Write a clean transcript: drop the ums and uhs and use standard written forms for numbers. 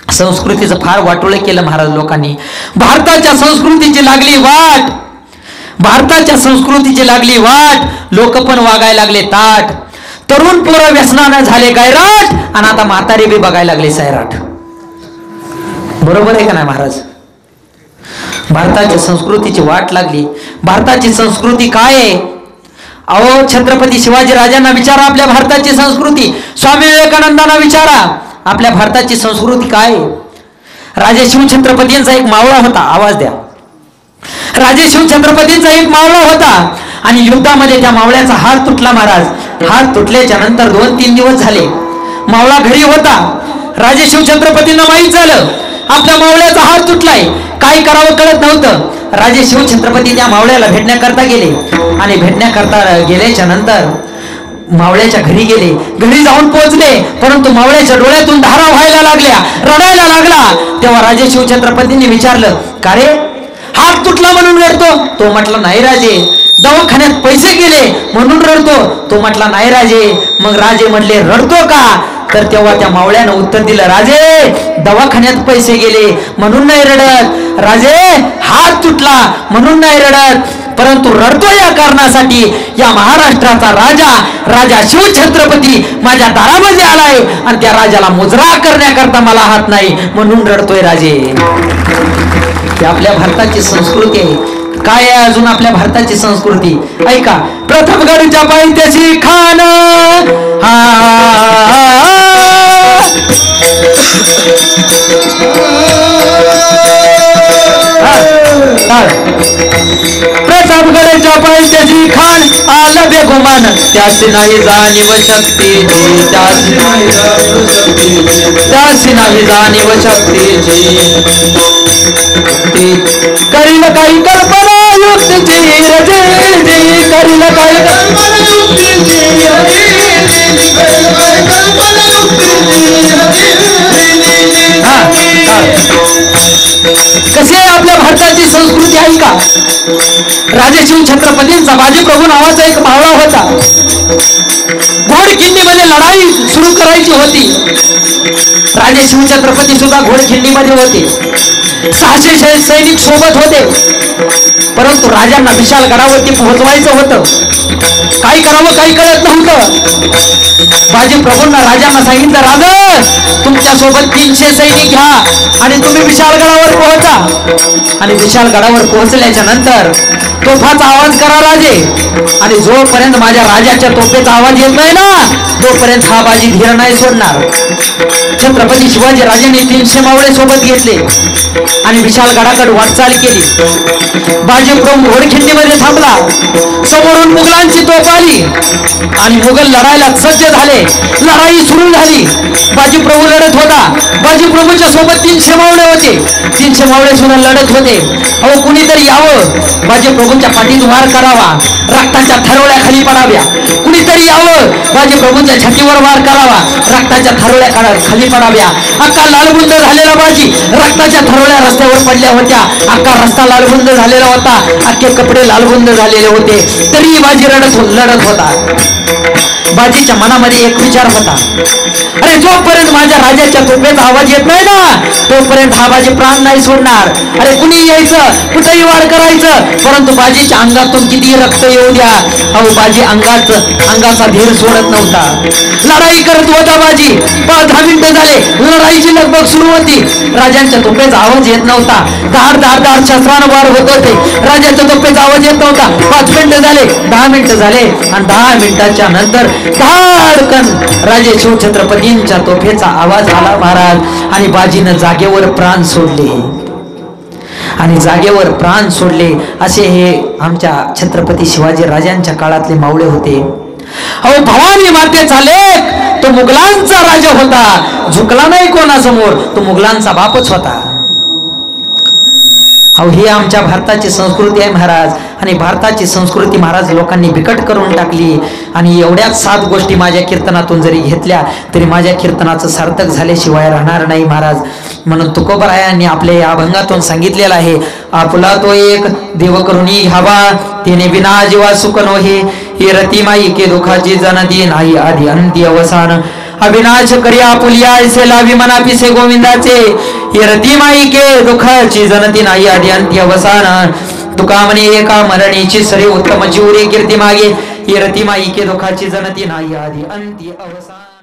संस्कृतीचं फार वाटोळे केलं महाराज लोकांनी. भारताच्या संस्कृतीची लागली वाट, भारताच्या संस्कृतीची लागली वाट, लोक पण वागायला लागले ताट. तरुण पोरं व्यसनानं झाले गायराट आणि आता म्हातारे बी बघायला लागले सैराट. बरोबर आहे का नाही महाराज? भारताच्या संस्कृतीची वाट लागली. भारताची संस्कृती काय आहे? अहो छत्रपती शिवाजी राजांना विचारा आपल्या भारताची संस्कृती, स्वामी विवेकानंदांना विचारा आपल्या भारताची संस्कृती काय आहे. राजे शिवछत्रपतींचा एक मावळा होता, आवाज द्या. राजे शिवछत्रपतींचा एक मावळा होता आणि युद्धामध्ये त्या मावळ्याचा हात तुटला महाराज. हात तुटल्याच्या नंतर 2-3 दिवस झाले, मावळा घरी होता. राजे शिवछत्रपतींना माहीत झालं आपल्या मावळ्याचा हात तुटलाय, काय करावं कळत नव्हतं. राजे शिवछत्रपती त्या मावळ्याला भेटण्याकरता गेले आणि भेटण्याकरता गेल्याच्या नंतर मावळ्याच्या घरी गेले. घरी जाऊन पोहोचले, परंतु मावळ्याच्या डोळ्यातून धारा व्हायला लागल्या, रडायला लागला. तेव्हा राजे शिवछत्रपतींनी विचारलं, का रे हात तुटला म्हणून रडतो? तो म्हटला, नाही राजे, दवाखान्यात पैसे गेले म्हणून रडतो. तो म्हटला, नाही राजे. मग राजे म्हटले, रडतो का? तर तेव्हा त्या मावळ्यानं उत्तर दिलं, राजे दवाखान्यात पैसे गेले म्हणून नाही रडत, राजे हात तुटला म्हणून नाही रडत, परंतु रडतो या कारणासाठी, या महाराष्ट्राचा राजा राजा शिवछत्रपती माझ्या दारामध्ये आलाय आणि त्या राजाला मुजरा करण्याकरता मला हात नाही म्हणून रडतोय राजे. ही आपल्या भारताची संस्कृती आहे. काय आहे अजून आपल्या भारताची संस्कृती? ऐका. प्रतापगडच्या पायथ्याशी खान, प्रतापगडच्या पायथ्याशी खान आलं बेगुमान, त्याची नाही जाणीव शक्तीची, त्याची नाही जाणीव शक्तीची, करील काही कल्पना युक्तीची रजे, करील काही कल्पना युक्तीची, कशी आहे आपल्या भारताची संस्कृती आहे का? राजे शिवछत्रपतींचा बाजीप्रभू नावाचा एक मावळा होता. घोडखिंडीमध्ये लढाई सुरू करायची होती. राजे शिवछत्रपती सुद्धा घोडखिंडीमध्ये होते. 600 सैनिक सोबत होते, परंतु राजांना विशालगडावरती पोहोचवायचं होतं. काय करावं काही कळत नव्हतं. बाजीप्रभूंना राजांना सांगितलं, राजा तुमच्या सोबत 300 सैनिक घ्या आणि तुम्ही विशालगडावर पोहोचा. आणि विशालगडावर पोहोचल्याच्या नंतर तोफाचा आवाज करा राजे, आणि जोपर्यंत माझ्या राजाच्या तोफेचा आवाज येत नाही ना, तोपर्यंत हा बाजी धीर नाही सोडणार. छत्रपती शिवाजी राजांनी 300 मावळे सोबत घेतले आणि विशालगडाकडे वाटचाल केली. बाजीप्रभू घोडखिंडीमध्ये थांबला. समोरून मुघलांची तोफ आली आणि मुघल लढायला सज्ज झाले. लढाई सुरू झाली. बाजीप्रभू लढत होता. बाजीप्रभूच्या सोबत 300 मावळे होते. 300 मावळे सुद्धा लढत होते. अहो कुणीतरी यावं, बाजीप्रभूंच्या पाठीत वार करावा, रक्ताच्या थरोळ्या खाली पडाव्या. कुणीतरी यावं, बाजीप्रभूंच्या छातीवर वार करावा, रक्ताच्या थरोळ्या खाली पडाव्या. अख्खा लालबुंद झालेला बाजी, रक्ताच्या थरोळ्या रस्त्यावर पडल्या होत्या. अख्खा रस्ता लालबुंद झालेला होता, अख्खे कपडे लालबुंद झालेले होते, तरी बाजी लढत होता. बाजीच्या मनामध्ये एक विचार होता, अरे जोपर्यंत माझ्या राजाच्या तोफेचा आवाज येत नाही ना, तोपर्यंत हा बाजी प्राण नाही सोडणार. अरे कुणी यायचं, कुठेही वार करायचं, परंतु बाजीच्या अंगातून किती रक्त येऊ द्या. अहो बाजी अंगाचा धीर सोडत नव्हता. लढाई करत होता बाजी. 10 मिनिटं झाले, लढाईची लगबग सुरू होती. राजांच्या तोफेचा आवाज येत नव्हता. धाड शस्त्रानं वार होत होते. राजाच्या तोफेचा आवाज येत नव्हता. 5 मिनिटं झाले, 10 मिनिटं झाले, आणि 10 मिनिटाच्या नंतर धाडकन राजे शिवछत्रपतींच्या तोफेचा आवाज आला महाराज, आणि बाजीनं जागेवर प्राण सोडले. आणि जागेवर प्राण सोडले असे हे आमच्या छत्रपती शिवाजी राजांच्या काळातले मावळे होते. अहो भवानी मातेचा लेक तो मुघलांचा राजा होता, झुकला नाही कोणासमोर, तो मुघलांचा बापच होता. अहो ही आमच्या भारताची संस्कृती आहे महाराज. आणि भारताची संस्कृती महाराज लोकांनी बिकट करून टाकली. आणि एवढ्याच 7 गोष्टी माझ्या कीर्तनातून जरी घेतल्या तरी माझ्या कीर्तनाचं सार्थक झाल्याशिवाय राहणार नाही महाराज. म्हणून तुकोबरायांनी आपल्या या अभंगातून सांगितलेलं आहे, आपला तो एक देव करुणी घ्यावा, तिने बिना जीवा सुख नोहे, ही रती माई के दुखाची जनदी नाही आधी अंती अवसान. अविनाश करिया पुलिया ऐसे लावी मना पिसे गोविंदाचे रती माई के दुःखाची जनती नाही आधी अंती अवसान तुका म्हणे एका मरणीची सरी उत्तम जीवरे कीर्ती मागे रती माई के दुःखाची जनती नाही आधी अंती अवसान